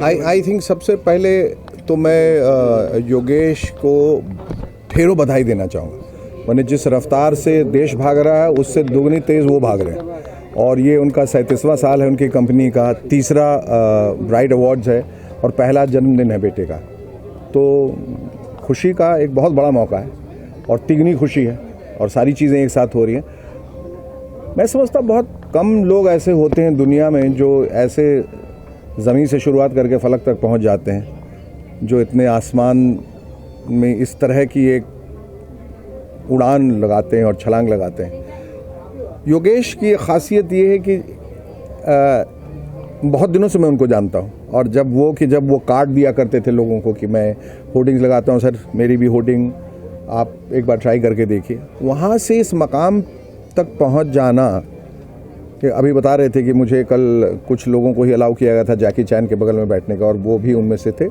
I think सबसे पहले तो मैं योगेश को ढेरों बधाई देना चाहूँगा। मैंने जिस रफ्तार से देश भाग रहा है उससे दुगनी तेज़ वो भाग रहे हैं, और ये उनका 37वां साल है उनकी कंपनी का, तीसरा ब्राइट अवार्ड्स है और पहला जन्मदिन है बेटे का। तो खुशी का एक बहुत बड़ा मौका है और तिगनी खुशी है और सारी चीज़ें एक साथ हो रही हैं। मैं समझता बहुत कम लोग ऐसे होते हैं दुनिया में जो ऐसे ज़मीन से शुरुआत करके फलक तक पहुंच जाते हैं, जो इतने आसमान में इस तरह की एक उड़ान लगाते हैं और छलांग लगाते हैं। योगेश की खासियत ये है कि बहुत दिनों से मैं उनको जानता हूँ, और जब वो कार्ड दिया करते थे लोगों को कि मैं होर्डिंग्स लगाता हूँ, सर मेरी भी होर्डिंग आप एक बार ट्राई करके देखिए, वहाँ से इस मकाम तक पहुँच जाना। कि अभी बता रहे थे कि मुझे कल कुछ लोगों को ही अलाउ किया गया था जैकी चैन के बगल में बैठने का, और वो भी उनमें से थे।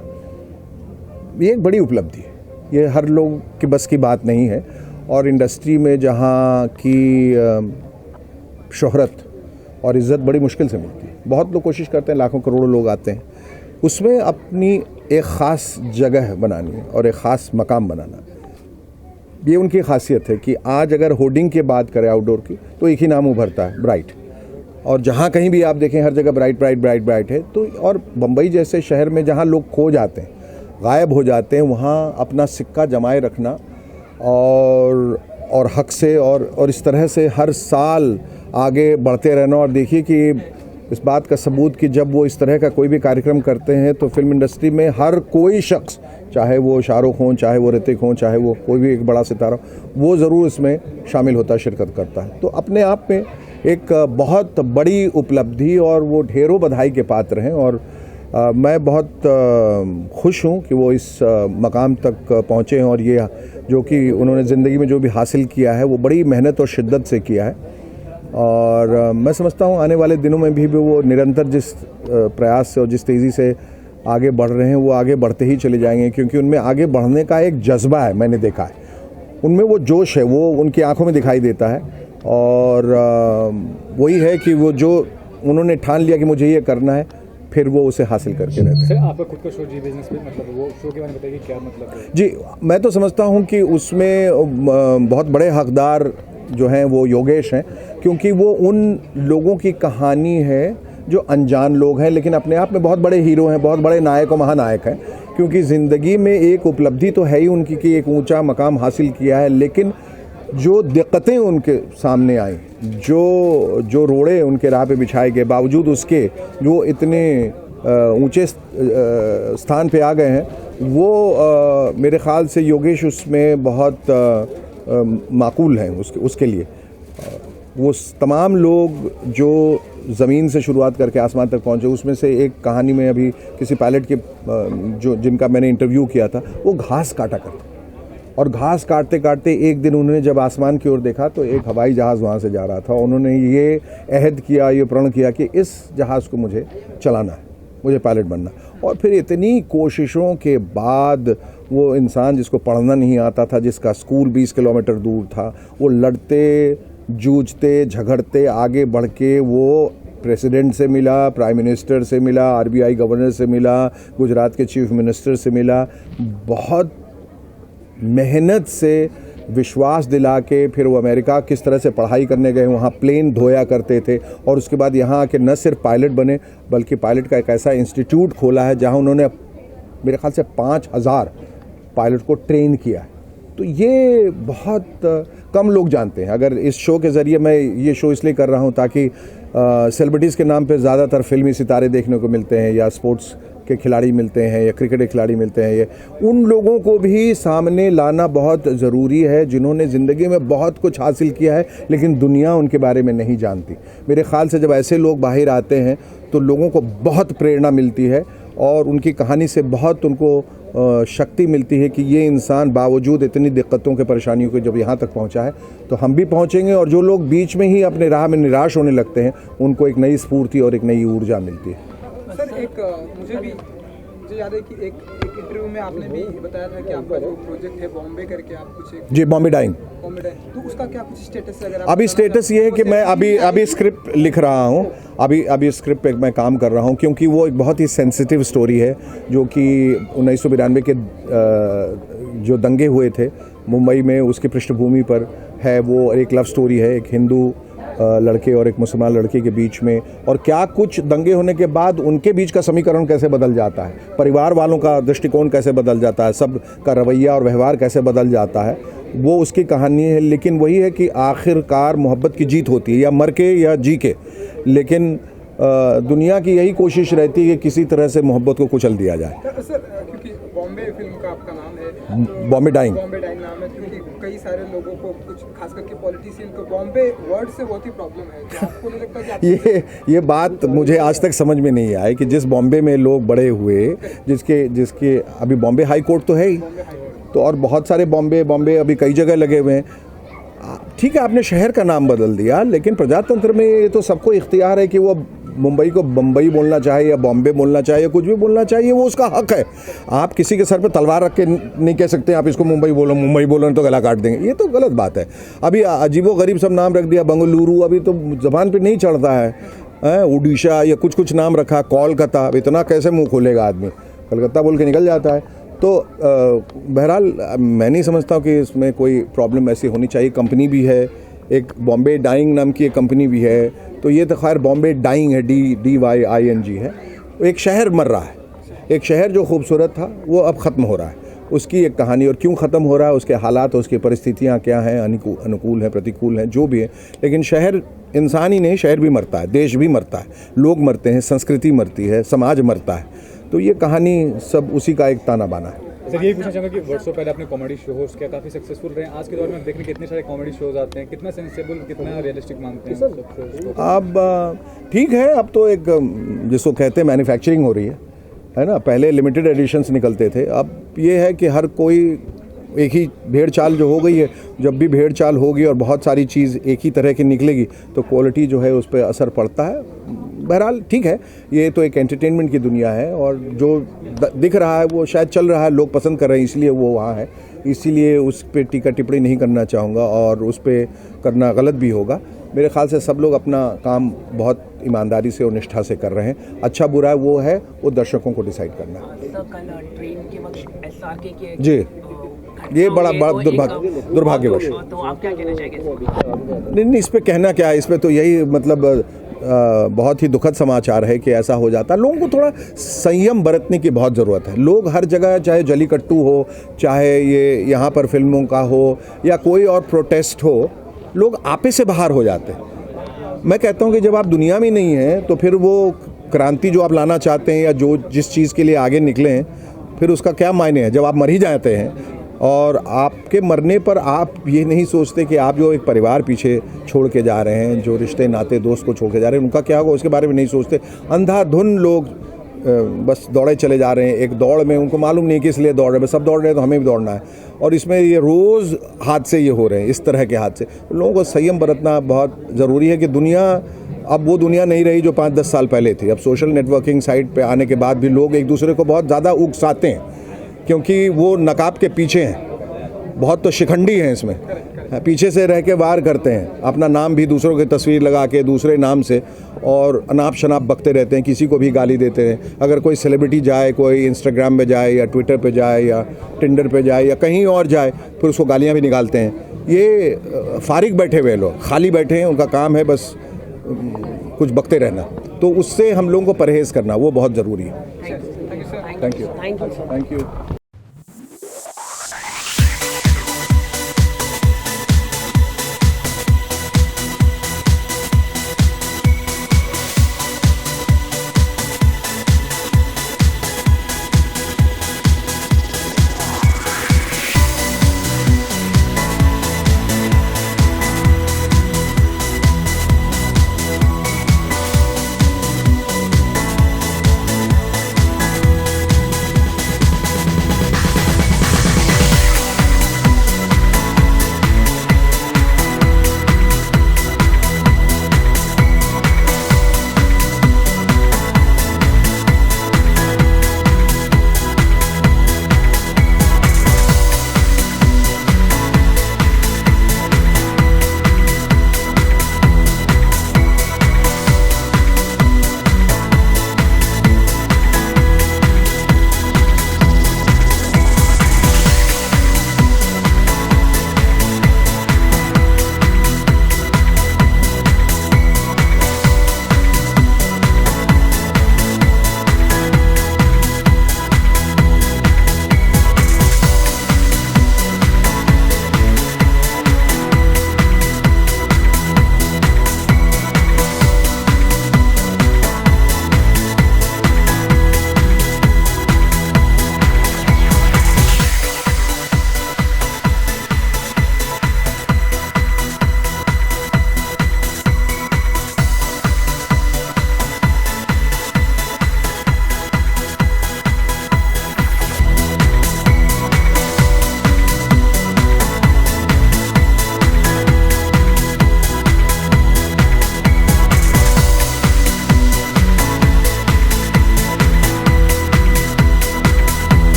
ये एक बड़ी उपलब्धि है, ये हर लोग की बस की बात नहीं है। और इंडस्ट्री में जहाँ की शोहरत और इज़्ज़त बड़ी मुश्किल से मिलती है, बहुत लोग कोशिश करते हैं, लाखों करोड़ों लोग आते हैं, उसमें अपनी एक ख़ास जगह बनानी और एक ख़ास मकाम बनाना, ये उनकी खासियत है। कि आज अगर होर्डिंग की बात करें आउटडोर की, तो एक ही नाम उभरता है, ब्राइट। और जहाँ कहीं भी आप देखें हर जगह ब्राइट ब्राइट ब्राइट ब्राइट है। तो और बम्बई जैसे शहर में जहाँ लोग खो जाते हैं, गायब हो जाते हैं, वहाँ अपना सिक्का जमाए रखना और हक से और इस तरह से हर साल आगे बढ़ते रहना। और देखिए कि इस बात का सबूत कि जब वो इस तरह का कोई भी कार्यक्रम करते हैं तो फिल्म इंडस्ट्री में हर कोई शख्स, चाहे वो शाहरुख हों, चाहे वो ऋतिक हों, चाहे वो कोई भी एक बड़ा सितारा, वो ज़रूर इसमें शामिल होता है, शिरकत करता है। तो अपने आप में एक बहुत बड़ी उपलब्धि और वो ढेरों बधाई के पात्र हैं। और मैं बहुत खुश हूँ कि वो इस मकाम तक पहुँचे हैं, और ये जो कि उन्होंने ज़िंदगी में जो भी हासिल किया है वो बड़ी मेहनत और शिद्दत से किया है। और मैं समझता हूँ आने वाले दिनों में भी वो निरंतर जिस प्रयास से और जिस तेज़ी से आगे बढ़ रहे हैं, वो आगे बढ़ते ही चले जाएंगे, क्योंकि उनमें आगे बढ़ने का एक जज्बा है, मैंने देखा है। उनमें वो जोश है, वो उनकी आंखों में दिखाई देता है। और वही है कि वो जो उन्होंने ठान लिया कि मुझे ये करना है, फिर वो उसे हासिल करके रहते हैं। सर आपका खुद का शो जी बिजनेस में, मतलब वो शो के बारे में बताइए क्या मतलब है? जी, मैं तो समझता हूँ कि उसमें बहुत बड़े हकदार जो हैं वो योगेश हैं, क्योंकि वो उन लोगों की कहानी है जो अनजान लोग हैं, लेकिन अपने आप में बहुत बड़े हीरो हैं, बहुत बड़े नायक और महानायक हैं। क्योंकि ज़िंदगी में एक उपलब्धि तो है ही उनकी कि एक ऊंचा मकाम हासिल किया है, लेकिन जो दिक्कतें उनके सामने आई, जो रोड़े उनके राह पे बिछाए गए, बावजूद उसके जो इतने ऊंचे स्थान पे आ गए हैं, वो मेरे ख़्याल से योगेश उसमें बहुत माकूल हैं उसके लिए। वो तमाम लोग जो ज़मीन से शुरुआत करके आसमान तक पहुँचे, उसमें से एक कहानी में अभी किसी पायलट के जिनका मैंने इंटरव्यू किया था, वो घास काटा करते, और घास काटते काटते एक दिन उन्होंने जब आसमान की ओर देखा तो एक हवाई जहाज़ वहाँ से जा रहा था। उन्होंने ये अहद किया, ये प्रण किया कि इस जहाज़ को मुझे चलाना है, मुझे पायलट बनना। और फिर इतनी कोशिशों के बाद वो इंसान जिसको पढ़ना नहीं आता था, जिसका स्कूल 20 किलोमीटर दूर था, वो लड़ते जूझते झगड़ते आगे बढ़ के वो प्रेसिडेंट से मिला, प्राइम मिनिस्टर से मिला, RBI गवर्नर से मिला, गुजरात के चीफ मिनिस्टर से मिला, बहुत मेहनत से विश्वास दिला के फिर वो अमेरिका किस तरह से पढ़ाई करने गए, वहाँ प्लेन धोया करते थे, और उसके बाद यहाँ आके न सिर्फ पायलट बने बल्कि पायलट का एक ऐसा इंस्टीट्यूट खोला है जहाँ उन्होंने मेरे ख्याल से 5000 पायलट को ट्रेन किया है। तो ये बहुत कम लोग जानते हैं। अगर इस शो के ज़रिए, मैं ये शो इसलिए कर रहा हूँ ताकि सेलिब्रिटीज़ के नाम पे ज़्यादातर फिल्मी सितारे देखने को मिलते हैं, या स्पोर्ट्स के खिलाड़ी मिलते हैं, या क्रिकेट के खिलाड़ी मिलते हैं, ये उन लोगों को भी सामने लाना बहुत ज़रूरी है जिन्होंने ज़िंदगी में बहुत कुछ हासिल किया है लेकिन दुनिया उनके बारे में नहीं जानती। मेरे ख़्याल से जब ऐसे लोग बाहर आते हैं तो लोगों को बहुत प्रेरणा मिलती है, और उनकी कहानी से बहुत उनको शक्ति मिलती है कि ये इंसान बावजूद इतनी दिक्कतों के परेशानियों के जब यहाँ तक पहुँचा है तो हम भी पहुँचेंगे। और जो लोग बीच में ही अपने राह में निराश होने लगते हैं, उनको एक नई स्फूर्ति और एक नई ऊर्जा मिलती है। सर एक मुझे भी मुझे याद है कि एक इंटरव्यू में आपने भी बताया था कि आपका जो प्रोजेक्ट है बॉम्बे करके आप कुछ जी, बॉम्बे डाइंग। तो उसका क्या कुछ स्टेटस है? अगर आप अभी स्टेटस ये है कि मैं अभी स्क्रिप्ट लिख रहा हूँ, अभी स्क्रिप्ट पे मैं काम कर रहा हूँ, क्योंकि वो एक बहुत ही सेंसिटिव स्टोरी है जो कि 1992 के जो दंगे हुए थे मुंबई में, उसकी पृष्ठभूमि पर है। वो एक लव स्टोरी है, एक हिंदू लड़के और एक मुसलमान लड़के के बीच में, और क्या कुछ दंगे होने के बाद उनके बीच का समीकरण कैसे बदल जाता है, परिवार वालों का दृष्टिकोण कैसे बदल जाता है, सब का रवैया और व्यवहार कैसे बदल जाता है, वो उसकी कहानी है। लेकिन वही है कि आखिरकार मोहब्बत की जीत होती है, या मर के या जी के, लेकिन दुनिया की यही कोशिश रहती है कि किसी तरह से मोहब्बत को कुचल दिया जाए। सर, क्योंकि बॉम्बे फिल्म का आपका नाम है, तो बॉम्बे डाइंग नाम है, क्योंकि कई सारे लोगों को, कुछ खास करके पॉलिटिशियन को बॉम्बे वर्ड से बहुत ही प्रॉब्लम है। क्या आपको नहीं लगता कि ये बात मुझे आज तक समझ में नहीं आई कि जिस बॉम्बे में लोग बड़े हुए, जिसके अभी बॉम्बे हाई कोर्ट तो है ही, तो और बहुत सारे बॉम्बे अभी कई जगह लगे हुए हैं। ठीक है, आपने शहर का नाम बदल दिया, लेकिन प्रजातंत्र में ये तो सबको इख्तियार है कि वो मुंबई को बम्बई बोलना चाहे या बॉम्बे बोलना चाहे या कुछ भी बोलना चाहिए, वो उसका हक है। आप किसी के सर पे तलवार रख के नहीं कह सकते आप इसको मुंबई बोलो तो गला काट देंगे, ये तो गलत बात है। अभी अजीबो-गरीब सब नाम रख दिया, बंगलुरु अभी तो जबान पे नहीं चढ़ता है, उड़ीसा या कुछ नाम रखा, कोलकाता, इतना कैसे मुंह खोलेगा आदमी, कलकत्ता बोल के निकल जाता है। तो बहरहाल मैं नहीं समझता हूँ कि इसमें कोई प्रॉब्लम ऐसी होनी चाहिए। कंपनी भी है, एक बॉम्बे डाइंग नाम की एक कंपनी भी है, तो ये तो खैर बॉम्बे डाइंग है, DYING है। एक शहर मर रहा है, एक शहर जो खूबसूरत था वो अब ख़त्म हो रहा है, उसकी एक कहानी, और क्यों ख़त्म हो रहा है, उसके हालात, उसकी परिस्थितियाँ क्या हैं, अनुकूल हैं, प्रतिकूल हैं, जो भी है। लेकिन शहर इंसान ही नहीं, शहर भी मरता है, देश भी मरता है, लोग मरते हैं, संस्कृति मरती है, समाज मरता है। तो ये कहानी सब उसी का एक ताना बाना है। सर, यही पूछना चाहूँगा कि वर्षों पहले आपने कॉमेडी शो होस्ट किया, काफ़ी सक्सेसफुल रहे। आज के दौर में देखने कितने सारे कॉमेडी शोज आते हैं, कितना सेंसेबल, कितना रियलिस्टिक मानते हैं सब शोज को? अब ठीक है, अब तो एक जिसको कहते हैं मैन्युफैक्चरिंग हो रही है ना। पहले लिमिटेड एडिशंस निकलते थे, अब ये है कि हर कोई एक ही भेड़ चाल जो हो गई है। जब भी भेड़ चाल होगी और बहुत सारी चीज़ एक ही तरह की निकलेगी तो क्वालिटी जो है उस पर असर पड़ता है। बहरहाल ठीक है, ये तो एक एंटरटेनमेंट की दुनिया है, और जो दिख रहा है वो शायद चल रहा है, लोग पसंद कर रहे हैं, इसलिए वो वहाँ है। इसीलिए उस पर टीका टिप्पणी नहीं करना चाहूँगा, और उस पर करना गलत भी होगा। मेरे ख्याल से सब लोग अपना काम बहुत ईमानदारी से और निष्ठा से कर रहे हैं। अच्छा बुरा वो है, वो दर्शकों को डिसाइड करना है। कल ट्रेन के वक्त SRK के जी, ये बड़ा दुर्भाग्यवश। तो आप क्या कहना चाहेंगे? नहीं, इस पे कहना क्या है, इस पे तो यही मतलब बहुत ही दुखद समाचार है कि ऐसा हो जाता है। लोगों को थोड़ा संयम बरतने की बहुत ज़रूरत है। लोग हर जगह, चाहे जलीकट्टू हो, चाहे ये यहाँ पर फिल्मों का हो या कोई और प्रोटेस्ट हो, लोग आपे से बाहर हो जाते हैं। मैं कहता हूँ कि जब आप दुनिया में नहीं हैं तो फिर वो क्रांति जो आप लाना चाहते हैं या जो जिस चीज़ के लिए आगे निकले हैं, फिर उसका क्या मायने है जब आप मर ही जाते हैं। और आपके मरने पर आप ये नहीं सोचते कि आप जो एक परिवार पीछे छोड़ के जा रहे हैं, जो रिश्ते नाते दोस्त को छोड़ के जा रहे हैं, उनका क्या होगा उसके बारे में नहीं सोचते। अंधाधुन लोग बस दौड़े चले जा रहे हैं एक दौड़ में, उनको मालूम नहीं किस लिए दौड़ रहे हैं, सब दौड़ रहे हैं तो हमें भी दौड़ना है। और इसमें ये रोज़ हादसे ये हो रहे हैं, इस तरह के हादसे। तो लोगों को संयम बरतना बहुत ज़रूरी है कि दुनिया अब वो दुनिया नहीं रही जो 5-10 साल पहले थी। अब सोशल नेटवर्किंग साइट पे आने के बाद भी लोग एक दूसरे को बहुत ज़्यादा उकसाते हैं, क्योंकि वो नकाब के पीछे हैं। बहुत तो शिखंडी हैं इसमें, पीछे से रह के वार करते हैं, अपना नाम भी दूसरों की तस्वीर लगा के दूसरे नाम से, और अनाप शनाप बकते रहते हैं, किसी को भी गाली देते हैं। अगर कोई सेलिब्रिटी जाए, कोई इंस्टाग्राम पे जाए या ट्विटर पे जाए या टिंडर पे जाए या कहीं और जाए, फिर उसको गालियाँ भी निकालते हैं। ये फारिग बैठे हुए लोग, खाली बैठे हैं, उनका काम है बस कुछ बकते रहना। तो उससे हम लोगों को परहेज़ करना वो बहुत ज़रूरी है। Thank you.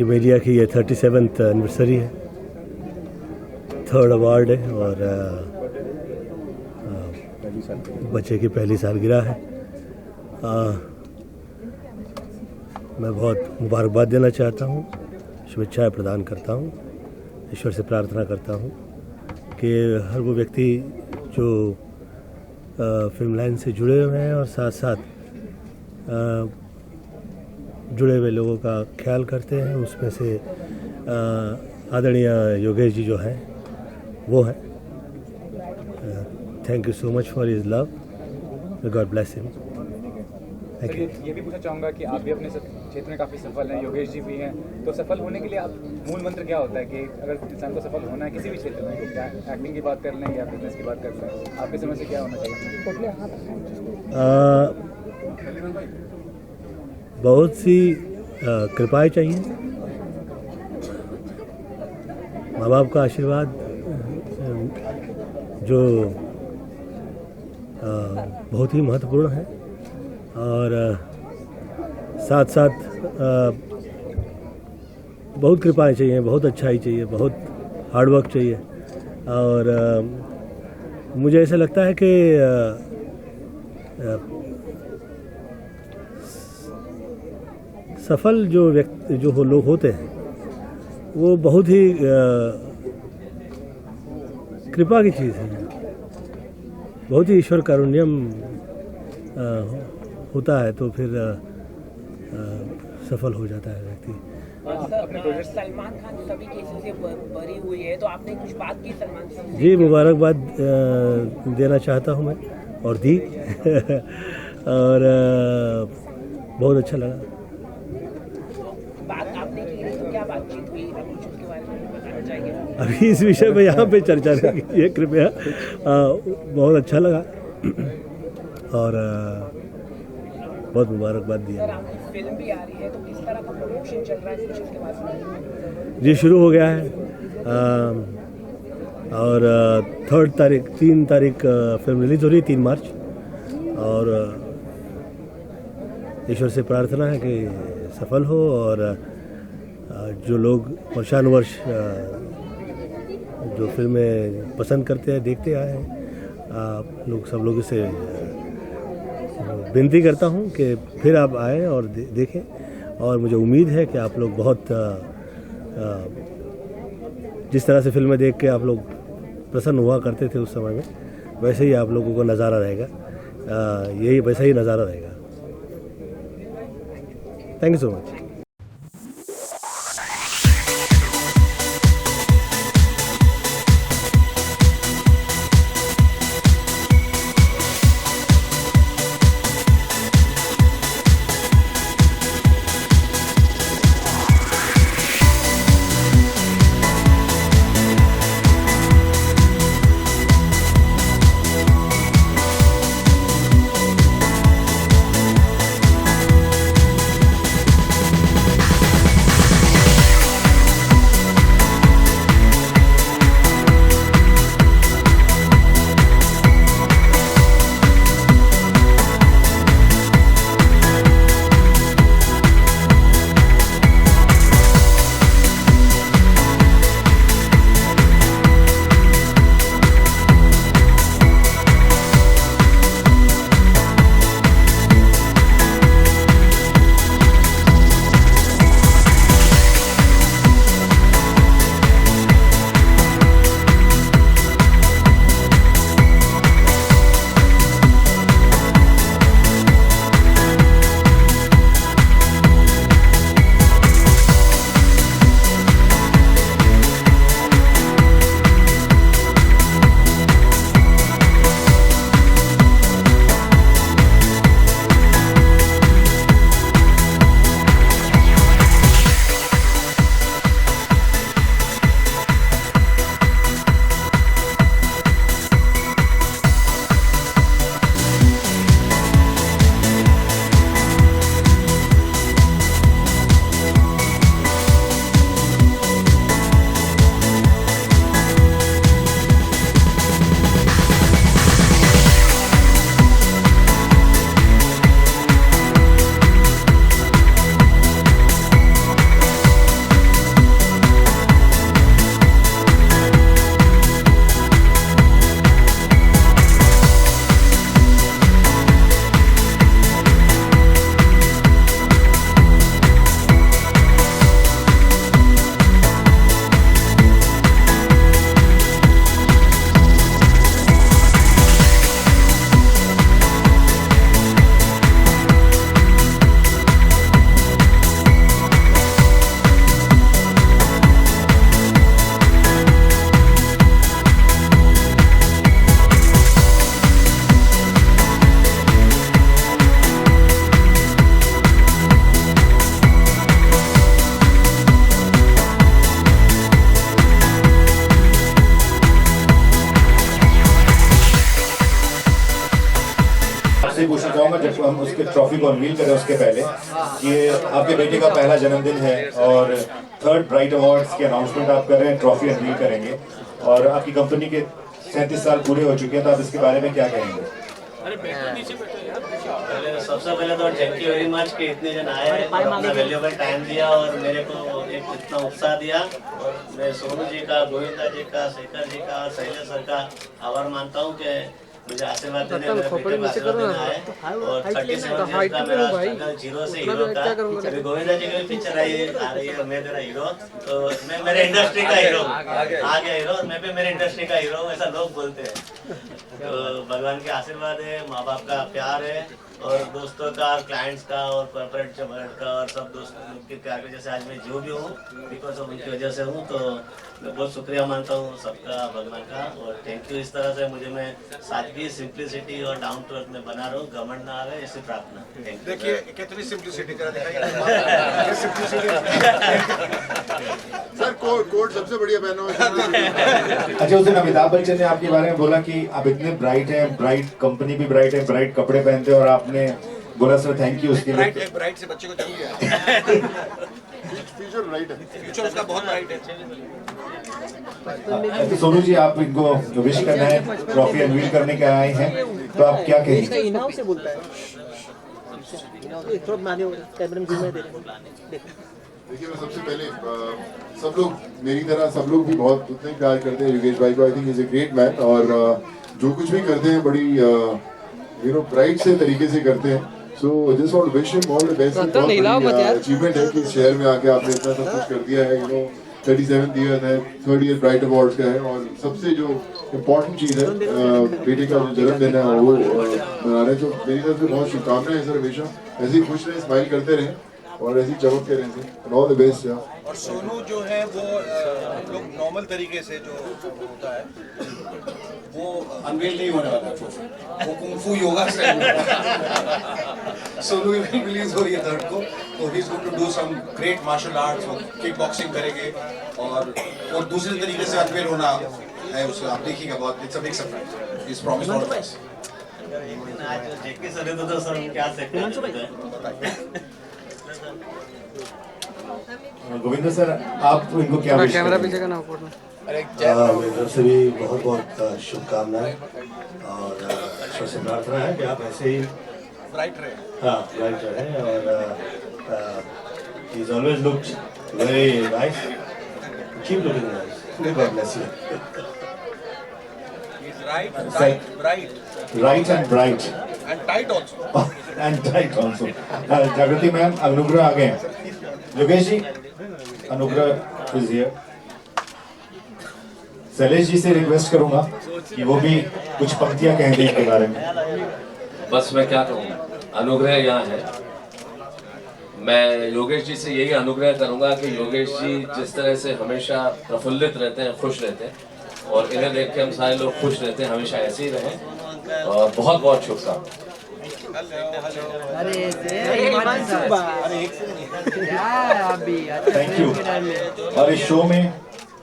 कि मीडिया की ये 37th एनिवर्सरी है, 3rd अवार्ड है और बच्चे की पहली सालगिरह है। मैं बहुत मुबारकबाद देना चाहता हूँ, शुभेच्छाएं प्रदान करता हूँ, ईश्वर से प्रार्थना करता हूँ कि हर वो व्यक्ति जो फिल्म लाइन से जुड़े हुए हैं और साथ साथ जुड़े हुए लोगों का ख्याल करते हैं, उसमें से आदरणीय योगेश जी जो हैं वो हैं। Thank you so much for his love, God bless him. Sir, ये भी पूछना चाहूँगा कि आप भी अपने क्षेत्र में काफ़ी सफल हैं, योगेश जी भी हैं, तो सफल होने के लिए आप मूल मंत्र क्या होता है कि अगर इंसान को सफल होना है किसी भी क्षेत्र में, तो क्या एक्टिंग की बात कर लें या बिजनेस की बात कर लें, आपकी समझ से क्या होना चाहिए? बहुत सी कृपाएं चाहिए, माँ बाप का आशीर्वाद जो बहुत ही महत्वपूर्ण है, और साथ साथ बहुत कृपाएं चाहिए, बहुत अच्छाई चाहिए, बहुत हार्डवर्क चाहिए। और मुझे ऐसा लगता है कि सफल जो व्यक्ति जो लोग होते हैं वो बहुत ही कृपा की चीज़ है, बहुत ही ईश्वर कारुण्यम होता है, तो फिर सफल हो जाता है व्यक्ति। सलमान खान सभी केसेस से बरी हुई है, तो आपने कुछ बात की सलमान खान से? जी, मुबारकबाद देना चाहता हूँ मैं, और दी और बहुत अच्छा लगा। बात आपने की नहीं तो क्या बातचीत हुई, कुछ उसके बारे में बताना चाहिए? अभी इस विषय पे यहाँ पे चर्चा नहीं कीजिए कृपया। बहुत अच्छा लगा और बहुत मुबारकबाद दिया। सर, आपकी फिल्म भी आ रही है, तो किस तरह का प्रमोशन चल रहा है कुछ उसके बारे में? जी, शुरू हो गया है और 3 तारीख फिल्म रिलीज हो रही है, 3 मार्च, और ईश्वर से प्रार्थना है कि सफल हो और जो लोग वर्षानुवर्ष जो फिल्में पसंद करते हैं, देखते आए हैं, आप लोग सब लोगों से विनती करता हूं कि फिर आप आएँ और देखें, और मुझे उम्मीद है कि आप लोग बहुत जिस तरह से फिल्में देख के आप लोग प्रसन्न हुआ करते थे उस समय में, वैसे ही आप लोगों को नज़ारा रहेगा, यही वैसा ही नज़ारा रहेगा। Thank you so much. आपसे पूछना चाहूँगा, जब हम उसके ट्रॉफी को अनवील करें उसके पहले, कि आपके बेटे का पहला जन्मदिन है और 3rd ब्राइट अवार्ड्स की अनाउंसमेंट आप कर रहे हैं, ट्रॉफी अनवील करेंगे और आपकी कंपनी के 37 साल पूरे हो चुके हैं, तो आप इसके बारे में क्या कहेंगे? सबसे पहले तो थैंक यू वेरी मच कि इतने जन आए, अपना वैल्यूएबल टाइम दिया और मेरे को एक इतना उत्साह दिया। और मैं सोनू जी का, गोविंदा जी का, शेखर जी का और शैलेश सर का आभार मानता हूँ कि मुझे आशीर्वाद देने, मेरे बेटे को आशीर्वाद देने आए। और 37 का मेरा स्ट्रगल जीरो से हीरो था। अभी गोविंदा जी की भी पिक्चर आ रही है, मैं तेरा हीरो, तो मैं मेरे इंडस्ट्री का हीरो आ गया हीरो, और मैं भी मेरे इंडस्ट्री का हीरो हूँ, ऐसा लोग बोलते हैं। तो भगवान के आशीर्वाद है, माँ बाप का प्यार है और दोस्तों का, क्लाइंट्स का और कॉर्पोरेट का और सब दोस्तों के प्यार की वजह से आज मैं जो भी हूँ बिकॉज ऑफ उनकी वजह से हूँ। तो मैं बहुत शुक्रिया मानता हूँ सबका, भगवान का, और थैंक यू। इस तरह से मुझे मैं सादगी, सिंप्लिसिटी और डाउन टू अर्थ में बना रहा हूँ, घमंड ना आवे, ऐसी प्रार्थना। देखिए कितनी सिंप्लिसिटी करा सर, कोड सबसे बढ़िया पहना हुआ। अच्छा, उस दिन अमिताभ बच्चन ने आपके बारे में बोला कि आप इतने ब्राइट हैं, ब्राइट कंपनी भी ब्राइट है, ब्राइट कपड़े पहनते हैं, और आपने बोला सर थैंक यू उसके लिए। ब्राइट से बच्चे को जन्म दिया। फ्यूचर ब्राइट है, फ्यूचर उसका बहुत ब्राइट है। तो सोनू जी, आप इनको विश करना है, ट्रॉफी अनवील करने के आए हैं, तो आप क्या कहेंगे? इनाम से बोलता है, देखिए, मैं सबसे पहले सब लोग मेरी तरह, सब लोग भी बहुत उतने प्यार करते हैं योगेश भाई को। I think is a great man, और जो कुछ भी करते हैं बड़ी ब्राइट से तरीके से करते हैं। So just want to wish him all the best. Achievement है कि शहर में आके आपने इतना सब कुछ कर दिया है। 37th ईयर है, 3rd ईयर ब्राइट अवार्ड्स का है, और सबसे जो इम्पोर्टेंट चीज़ है बेटे का जो जन्मदिन है वो मना रहे हैं। तो मेरी तरफ से बहुत शुभकामनाएं सर, हमेशा ऐसे ही खुश रहें, स्माइल करते रहें और ऐसी चमकते रहें सर। All the best. और सोनू जो है वो लोग नॉर्मल तरीके से जो होता है वो अनवील नहीं होने वाला, वो कुंफू योगा से सोनू की फिल्म रिलीज हो रही है 3rd को, तो he is going to do some great martial arts, वो किक बॉक्सिंग करेंगे और दूसरे तरीके से अनवील होना है उसका, आप देखिएगा। बहुत it's a big surprise, is promise all the best. आज जेके सर तो सर क्या सकते गोविंदा सर, आप इनको क्या विश कैमरा करेंगे? पीछे का ना मेरी तरफ से भी बहुत बहुत शुभकामनाएं और ईश्वर से प्रार्थना है कि आप ऐसे ही ब्राइट रहे। हाँ, ब्राइट रहे। और he is always looked very nice, keep looking nice, God bless you. Right and bright and tight also. and tight also. जागृति मैम, अनुग्रह आ गए हैं। योगेश जी, अनुग्रह इज हियर। शैलेश जी से रिक्वेस्ट करूंगा कि वो भी कुछ पंक्तियां कह दें इनके बारे में। बस मैं क्या कहूँ, अनुग्रह यहाँ है। मैं योगेश जी से यही अनुग्रह करूंगा कि योगेश जी जिस तरह से हमेशा प्रफुल्लित रहते हैं, खुश रहते हैं, और इन्हें देख के हम सारे लोग खुश रहते हैं, हमेशा ऐसे ही रहें। और बहुत बहुत शुभकामनाएं। Thank you. और इस शो में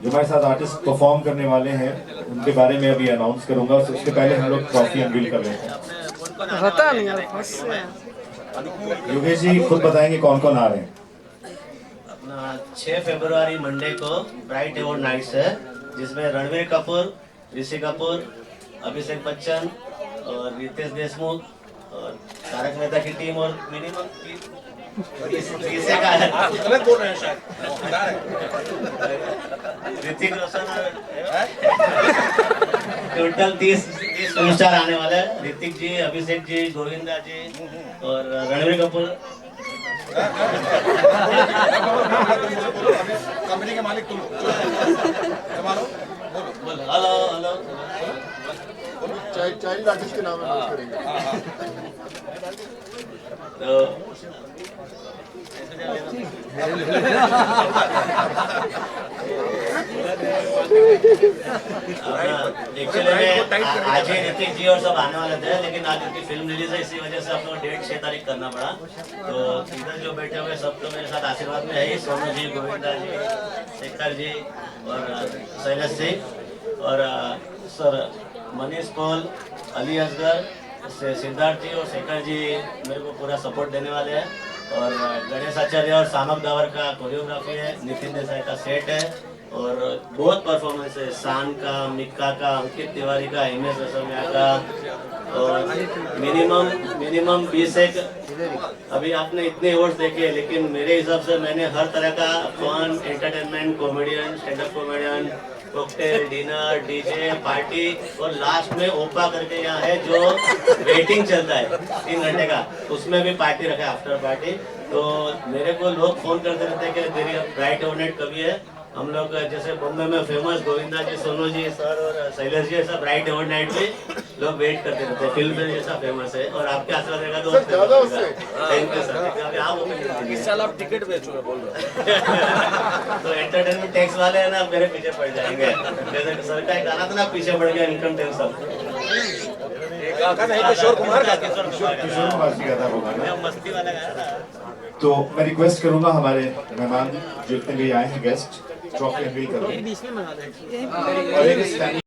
जो हमारे साथ आर्टिस्ट परफॉर्म करने वाले हैं उनके बारे में अभी अनाउंस करूंगा, उसके पहले हम लोग ट्रॉफी अनवील कर लेते हैं। योगेश जी खुद बताएंगे कौन कौन आ रहे हैं। अपना 6 फरवरी मंडे को ब्राइट अवार्ड नाइट्स है, जिसमें रणवीर कपूर, ऋषि कपूर, अभिषेक बच्चन और रितेश देशमुख और तारक मेहता की टीम और मिनिमम 30 का है। गलत बोल रहे हैं शायद। Hrithik Roshan, total 30 film star आने वाले हैं। ऋतिक जी, अभिषेक जी, गोविंदा जी और रणवीर कपूर। कंपनी के मालिक तुम बोलो हेलो हेलो। चाइल्ड आर्टिस्ट के नाम अनाउंस करेंगे। एक्चुअली आज ही ऋतिक जी और सब आने वाले थे, लेकिन आज उनकी फिल्म रिलीज है, इसी वजह से अपने डेट 6 तारीख करना पड़ा। तो इधर जो बैठे हुए सब तो मेरे साथ आशीर्वाद में है ही, सोनू जी, गोविंदा जी, शेखर जी और शैलेश जी और सर मनीष पॉल, अली असगर सिद्धार्थ जी और शेखर जी मेरे को पूरा सपोर्ट देने वाले हैं, और गणेश आचार्य और सामक दावर का कोरियोग्राफी है, नितिन देसाई का सेट है, और बहुत परफॉर्मेंस है शान का, मिक्का का, अंकित तिवारी का, हिमेश रेशमिया का, और मिनिमम 20 एक। अभी आपने इतने अवार्ड्स देखे, लेकिन मेरे हिसाब से मैंने हर तरह का fun, entertainment, comedian, stand up comedian, cocktail, dinner, DJ, party, और लास्ट में ओपा करके यहाँ है जो वेटिंग चलता है 3 घंटे का, उसमें भी पार्टी रखा है, आफ्टर पार्टी। तो मेरे को लोग फोन करते रहते हैं कि तेरी ब्राइट ओवरनाइट कभी है। हम लोग जैसे बॉम्बे में फेमस गोविंदा जी, सोनू जी सर और शैलेश जी, ऐसा ब्राइट ओवरनाइट भी लोग वेट करते रहते हैं। फिल्म में जैसा फेमस है, और आपके आशीर्वाद रहेगा तो थैंक यू सर। अभी आप इस साल आप टिकट बेचोगे बोल रहे हो। तो एंटरटेनमेंट टैक्स वाले है ना, मेरे पीछे पड़ जाएंगे। जैसे सर का एक आना था ना, पीछे पड़ गया इनकम टैक्स सब। किशोर कुमार जी का था वो गाना। मस्ती वाला गाया था। तो मैं रिक्वेस्ट करूंगा हमारे मेहमान जितने भी आए हैं गेस्ट, ट्रॉफी अनवील करो और एक standing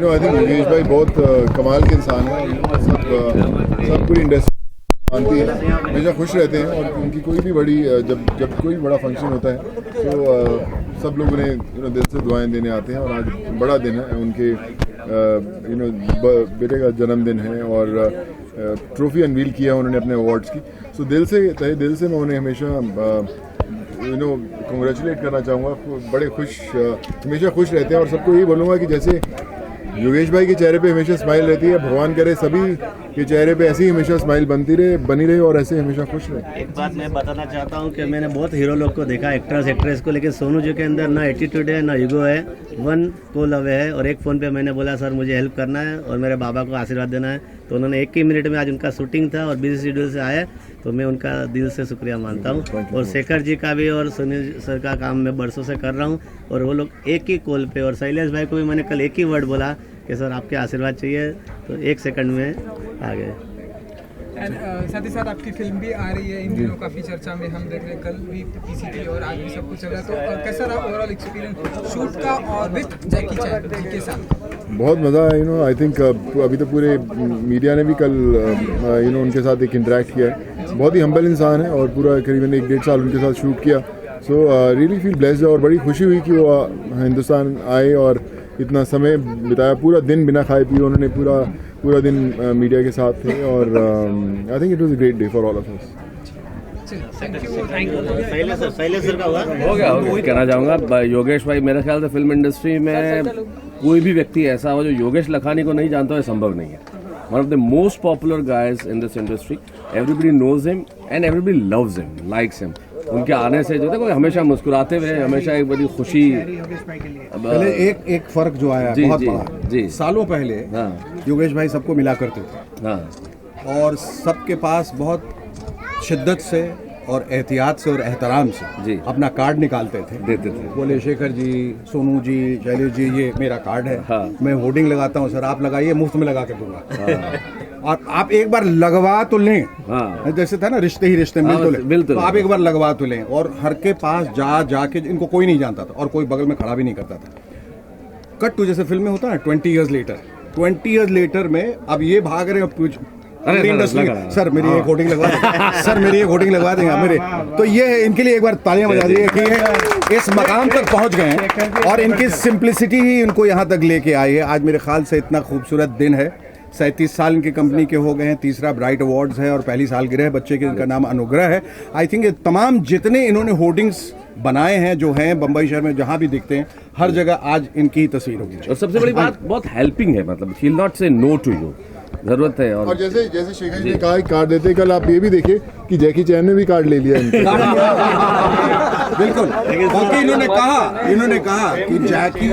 आई थिंक योगेश भाई बहुत कमाल के इंसान हैं और सब पूरी इंडस्ट्री मानती है, हमेशा खुश रहते हैं और उनकी कोई भी बड़ी जब कोई बड़ा फंक्शन होता है तो सब लोग उन्हें दिल से दुआएं देने आते हैं। और आज बड़ा दिन है, उनके बेटे का जन्मदिन है और ट्रॉफी अनवील किया उन्होंने अपने अवार्ड्स की। सो तहे दिल से मैं उन्हें हमेशा कंग्रेचुलेट करना चाहूँगा। बड़े हमेशा खुश रहते हैं और सबको यही बोलूँगा कि जैसे योगेश भाई के चेहरे पे हमेशा स्माइल रहती है, भगवान करे सभी के चेहरे पे ऐसी हमेशा स्माइल बनी रहे और ऐसे हमेशा खुश रहे। एक बात मैं बताना चाहता हूँ कि मैंने बहुत हीरो लोग को देखा, एक्ट्रेस एक्ट्रेस को, लेकिन सोनू जी के अंदर ना एटीट्यूड है ना ईगो है, वन कॉल अवे है। और एक फ़ोन पे मैंने बोला सर मुझे हेल्प करना है और मेरे बाबा को आशीर्वाद देना है, तो उन्होंने 1 ही मिनट में, आज उनका शूटिंग था और बिजी शेड्यूल से आया, तो मैं उनका दिल से शुक्रिया मानता हूँ। और शेखर जी का भी और सुनील सर का काम मैं बरसों से कर रहा हूँ और वो लोग एक ही कॉल पे, और शैलेश भाई को भी मैंने कल एक ही वर्ड बोला कि सर आपके आशीर्वाद चाहिए, तो 1 सेकंड में आ गए। साथ ही साथ आपकी फिल्म भी आ रही है इन दिनों, काफ़ी चर्चा में हम देख रहे हैं, कल भी पीसीटी और आज भी सब कुछ चल रहा है, तो कैसा रहा ओवरऑल एक्सपीरियंस शूट का और विद जैकी चैन जी के साथ? बहुत मज़ा आया। आई थिंक अभी तो पूरे मीडिया ने भी कल उनके साथ एक इंटरेक्ट किया है। बहुत ही हम्बल इंसान है और पूरा करीबन 1-1.5 साल उनके साथ शूट किया। सो रियली फील ब्लेस्ड और बड़ी खुशी हुई कि वो हिंदुस्तान आए और इतना समय बिताया, पूरा दिन बिना खाए पिए उन्होंने पूरा दिन मीडिया के साथ थे और I think it was a great day for all of us. Shailesh sir का हुआ हो गया कहना चाहूँगा योगेश भाई, मेरे ख्याल से फिल्म इंडस्ट्री में कोई भी व्यक्ति ऐसा हो जो योगेश लखानी को नहीं जानता है, संभव नहीं है। One of the most popular guys in this industry, everybody knows him and everybody loves him, likes him. उनके आने से जो देखो हमेशा मुस्कुराते हुए, हमेशा एक बड़ी खुशी। पहले एक फर्क जो आया बहुत बड़ा जी, सालों पहले योगेश भाई सबको मिला करते थे और सबके पास बहुत शिद्दत से और एहतियात से और एहतराम से जी अपना कार्ड निकालते थे, देते थे, बोले शेखर जी, सोनू जी, शैलेश जी, ये मेरा कार्ड है, मैं होर्डिंग लगाता हूँ सर, आप लगाइए, मुफ्त में लगा के दूंगा। और आप एक बार लगवा तो लें, जैसे था ना रिश्ते ही रिश्ते मिल तो लें, तो आप एक बार लगवा तो लें। और हर के पास जाके इनको कोई नहीं जानता था और कोई बगल में खड़ा भी नहीं करता था। कट टू जैसे फिल्म में होता है 20 ईयर्स लेटर में अब ये भाग रहे हैं इंडस्ट्री, सर मेरी एक होर्डिंग लगवा देंगे, सर मेरी एक होर्डिंग लगवा देंगे मेरे, तो ये है इनके लिए एक बार तालियां बजा दीजिए कि ये इस मकाम तक पहुंच गए हैं और इनकी सिंप्लिसिटी ही इनको यहाँ तक लेके आई है। आज मेरे ख्याल से इतना खूबसूरत दिन है, 37 साल इनकी कंपनी के हो गए हैं, 3रा ब्राइट अवार्ड्स है और पहली सालगिरह बच्चे के, इनका नाम अनुग्रह है। आई थिंक ये तमाम जितने इन्होंने होर्डिंग्स बनाए हैं जो हैं बम्बई शहर में जहाँ भी दिखते हैं, हर जगह आज इनकी ही तस्वीर होगी। और सबसे बड़ी बात बहुत हेल्पिंग है, मतलब ही विल नॉट से नो टू यू, जरूरत है। और जैसे शेखर जी ने कहा कार्ड देते, कल आप ये भी देखिए कि जैकी चैन ने भी कार्ड ले लिया बिल्कुल, क्योंकि इन्होंने कहा कि जैकी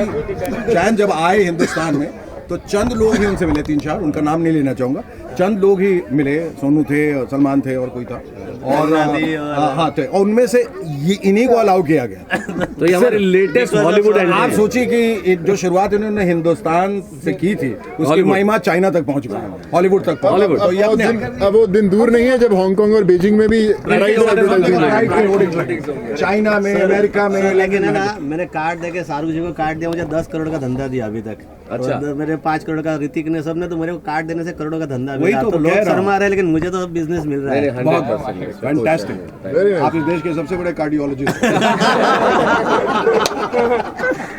चैन जब आए हिंदुस्तान में तो चंद लोग ही उनसे मिले, 3-4, उनका नाम नहीं लेना चाहूँगा, चंद लोग ही मिले, सोनू थे, सलमान थे और कोई था और हाँ थे, और उनमें से इन्हीं को अलाउ किया गया। तो ये हमारे लेटेस्ट हॉलीवुड, आप सोचिए कि जो शुरुआत इन्होंने हिंदुस्तान से की थी उसकी महिमा चाइना तक पहुंच गई, हॉलीवुड तक। अब वो दिन दूर नहीं है जब हांगकांग और बीजिंग में भी चाइना में, अमेरिका में। लेकिन है ना, मैंने कार्ड देके शाहरुख जी को कार्ड दिया, मुझे 10 करोड़ का धंधा दिया अभी तक। अच्छा, मेरे 5 करोड़ का ऋतिक ने, सबने, तो मेरे को कार्ड देने से करोड़ों का धंधा मिला। तो लोग शर्मा रहे, लेकिन मुझे तो बिजनेस मिल रहा है। बहुत फैंटास्टिक, आप इस देश के सबसे बड़े कार्डियोलॉजिस्ट।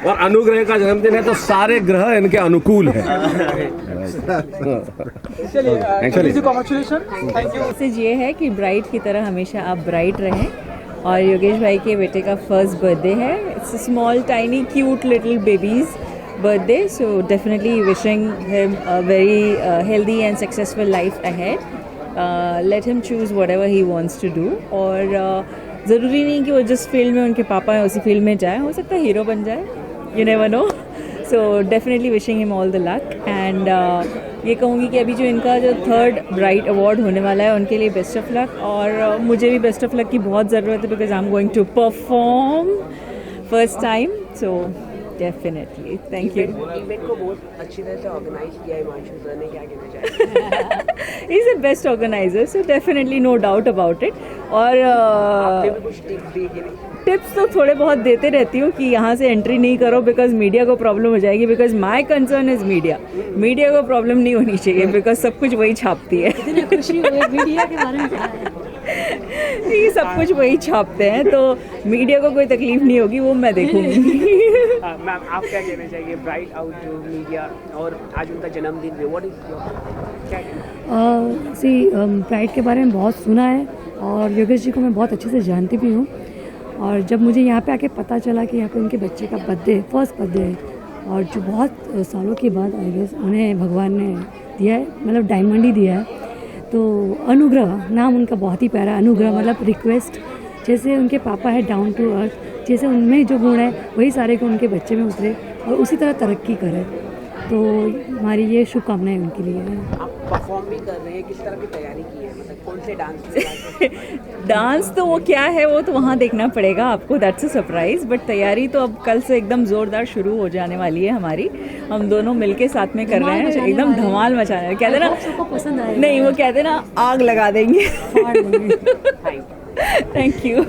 और अनुग्रह का जन्मदिन है तो सारे ग्रह इनके अनुकूल हैं। मैसेज ये है कि ब्राइट की तरह हमेशा आप ब्राइट रहें। और योगेश भाई के बेटे का फर्स्ट बर्थडे है, it's small tiny cute little babies birthday, so definitely wishing him a very healthy and successful life ahead. Let him choose whatever he wants to do, और ज़रूरी नहीं कि वो जिस फील्ड में उनके पापा हैं उसी फील्ड में जाए, हो सकता है हीरो बन जाए, you never know. So definitely wishing him all the luck, and ये कहूँगी कि अभी जो इनका जो 3rd ब्राइट अवार्ड होने वाला है उनके लिए बेस्ट ऑफ लक, और मुझे भी बेस्ट ऑफ लक की बहुत ज़रूरत है, because I am going to perform first time, so definitely, thank you. Event को बहुत अच्छी तरह से ऑर्गेनाइज किया है हिमांशु सर ने, क्या कहना चाहिए? He is the best organiser, so definitely no doubt about it. और आपने भी कुछ टिप्स दी कि नहीं? टिप्स तो थोड़े बहुत देते रहती हूँ कि यहाँ से एंट्री नहीं करो बिकॉज मीडिया को प्रॉब्लम हो जाएगी, because my concern is media को प्रॉब्लम नहीं होनी चाहिए बिकॉज सब कुछ वही छापती है। खुशी हुई मीडिया के बारे में ये सब कुछ वही छापते हैं, तो मीडिया को कोई तकलीफ नहीं होगी, वो मैं देखूंगी। मैम आप क्या कहना चाहिए ब्राइट आउट जो मीडिया और आज उनका जन्मदिन है, व्हाट इज क्या कहना? ब्राइट के बारे में बहुत सुना है और योगेश जी को मैं बहुत अच्छे से जानती भी हूँ, और जब मुझे यहाँ पे आके पता चला कि यहाँ पे उनके बच्चे का बर्थडे, फर्स्ट बर्थडे है, और जो बहुत सालों के बाद आई गेस उन्हें भगवान ने दिया है, मतलब डायमंड ही दिया है, तो अनुग्रह नाम उनका बहुत ही प्यारा, अनुग्रह मतलब रिक्वेस्ट, जैसे उनके पापा है डाउन टू अर्थ, जैसे उनमें जो गुण है वही सारे गुण उनके बच्चे में उतरे और उसी तरह तरक्की करे, तो हमारी ये शुभकामनाएं उनके लिए है। आप परफॉर्म भी कर रहे हैं, किस तरह की तैयारी की है, मतलब कौन से डांस? डांस तो वो क्या है वो तो वहाँ देखना पड़ेगा आपको, दैट्स अ सरप्राइज, बट तैयारी तो अब कल से एकदम जोरदार शुरू हो जाने वाली है हमारी। हम दोनों मिलके साथ में कर रहे हैं, एकदम धमाल मचाने वाले, कहते ना पसंद आएगा। नहीं, वो कहते ना आग लगा देंगे। Thank you.